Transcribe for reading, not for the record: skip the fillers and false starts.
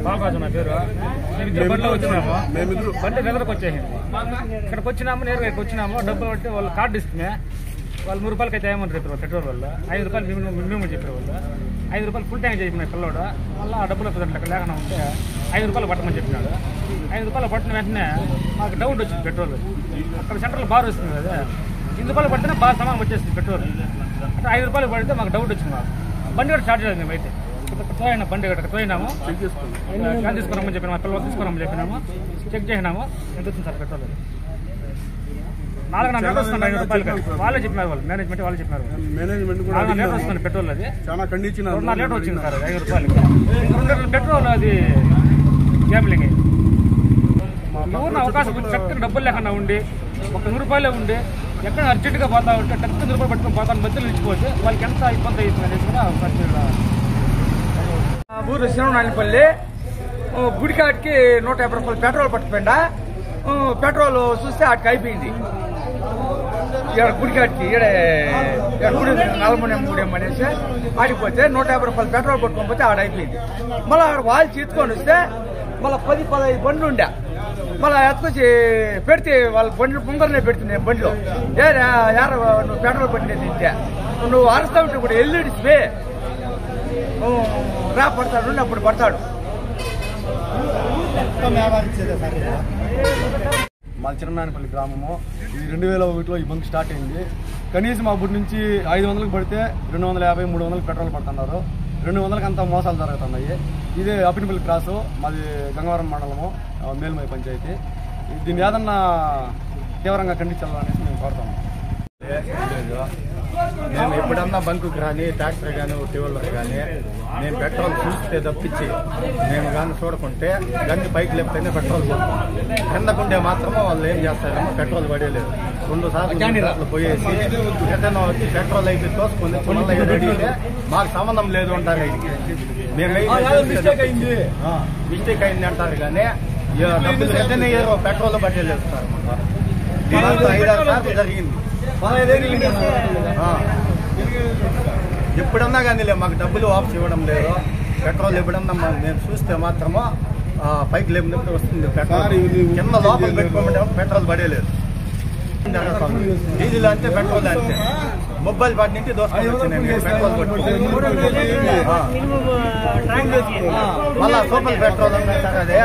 బాలరాజు నా పేరు. మేము బండిలో వచ్చినాము, బండి వెదరకు వచ్చేసింది. ఇక్కడికి వచ్చినాము, నేరుగా ఇక్కడికి వచ్చినాము. డబ్బులు బట్టి వాళ్ళు కార్డు ఇస్తే వాళ్ళు 100 రూపాయలకి అయితే ఏమని చెప్పారు పెట్రోల్ వాళ్ళు. 5 రూపాయలు మినిమం చెప్పారు వాళ్ళు. 5 రూపాయలు ఫుల్ ట్యాంక్ చెప్పిన పిల్లడు. మళ్ళీ ఆ డబ్బులు అక్కడ లేకుండా ఉంటే 5 రూపాయలు పట్టమని చెప్పినాడు. 5 రూపాయలు పట్టిన వెంటనే మాకు డౌట్ వచ్చింది పెట్రోల్. అక్కడ సెంటర్లో బార్ వస్తుంది కదా, 8 రూపాయలు పట్టినా బాగా సమానం వచ్చేస్తుంది పెట్రోల్. అంటే 5 రూపాయలు పడితే మాకు డౌట్ వచ్చింది. మాకు బండి కూడా స్టార్ట్ చేయలేదు. మేము అయితే తోయినా బండి ఇక్కడ తోయినాము, క్యాన్ తీసుకున్నామని చెప్పినాము, మా పిల్లలు తీసుకున్నామని చెప్పినాము. చెక్ చేసినాము, ఎంత వచ్చింది సార్ పెట్రోల్? 4 లీటర్ వస్తుంది 5 రూపాయలకి. వాళ్ళే చెప్పినారు, వాళ్ళు మేనేజ్మెంట్ వాళ్ళే చెప్పినారు. 4 లీటర్ వస్తుంది పెట్రోల్. అది 2.5 లీటర్ వచ్చింది సార్ 5 రూపాయలకి. 2 లీటర్ పెట్రోల్ అది గ్యామ్లింగ్. ఊరిన అవకాశం చక్కని డబ్బులు లేకుండా ఉండి 100 రూపాయలే ఉండి ఎక్కడ అర్జెంటుగా పోతా ఉంటే 100 రూపాయలు పట్టుకుని పోతాను మధ్యలో నిలిచిపోతే వాళ్ళకి ఎంత ఇబ్బంది అవుతుంది అనేసి కూడా ఊరు శివనాయనపల్లి గుడికాడికి 150 రూపాయలు పెట్రోల్ పట్టుకుపోయిందా. పెట్రోల్ చూస్తే ఆడికి అయిపోయింది. ఇక్కడ గుడికాడికి గుడి 43 అనేసి ఆడిపోతే 150 రూపాయలు పెట్రోల్ పట్టుకొని పోతే ఆడ అయిపోయింది. మళ్ళీ ఆడ వాళ్ళు చీతుకొని వస్తే మళ్ళీ 10-15 బండ్లు ఉండే. మళ్ళీ ఎత్తుకొచ్చి పెడితే వాళ్ళ బండ్లు ముందరనే పెడుతున్నాయి బండ్లు. యార నువ్వు పెట్రోల్ బండి తింటే నువ్వు అరుస్తా ఉంటే కూడా ఎల్లుడిసిపే రా పడతాడు, అప్పుడు పడతాడు. మా చిన్ననాయనపల్లి గ్రామము. ఇది 2001లో ఈ బంక్ స్టార్ట్ అయింది. కనీసం అప్పటి నుంచి 500కి పడితే 250-300 పెట్రోల్ పడుతున్నారు. 200కి అంతా మోసాలు జరుగుతున్నాయి. ఇదే అప్పినపల్లి క్రాసు, మాది గంగవరం మండలము, మేల్మై పంచాయతీ. దీన్ని ఏదన్నా తీవ్రంగా ఖండించాలనేసి మేము కోరుతాము. మేము ఎప్పుడన్నా బంకుకి కానీ ట్రాక్టర్ కానీ టీవీలకు కానీ మేము పెట్రోల్ చూస్తే తప్పించి మేము కానీ చూడకుంటే గండి పైకి లేకపోతే పెట్రోల్ పోతాం. కిందకుండే మాత్రమే వాళ్ళు ఏం చేస్తారేమో పెట్రోల్ పడేలేదు. 2 సార్లు పోయేసి ఎక్కడైనా వచ్చి పెట్రోల్ అయితే తోసుకుని మళ్ళీ రెడీ అయితే మాకు సంబంధం లేదు అంటారు. మేము మిస్టేక్ అయింది అంటారు కానీ డబ్బులు ఎక్కడైనా ఏదో పెట్రోల్ పడేలేదు సార్. 5-6 సార్లు జరిగింది. ఎప్పుడన్నా కానీ మాకు డబ్బులు వాపసు ఇవ్వడం లేదు. పెట్రోల్ ఎప్పుడన్నా మేము చూస్తే మాత్రమో పైకి లేపినప్పుడు వస్తుంది పెట్రోల్. కింద లోపల పెట్టుకోమంటే పెట్రోల్ పడేలేదు. డీజిల్ అంతే, పెట్రోల్ అంతే. మొబైల్ పాటి నుంచి దోసుకొని వచ్చినాయి పెట్రోల్ పట్టుకుంటే. మళ్ళా సూపర్ పెట్రోల్ అన్నారు సార్. అదే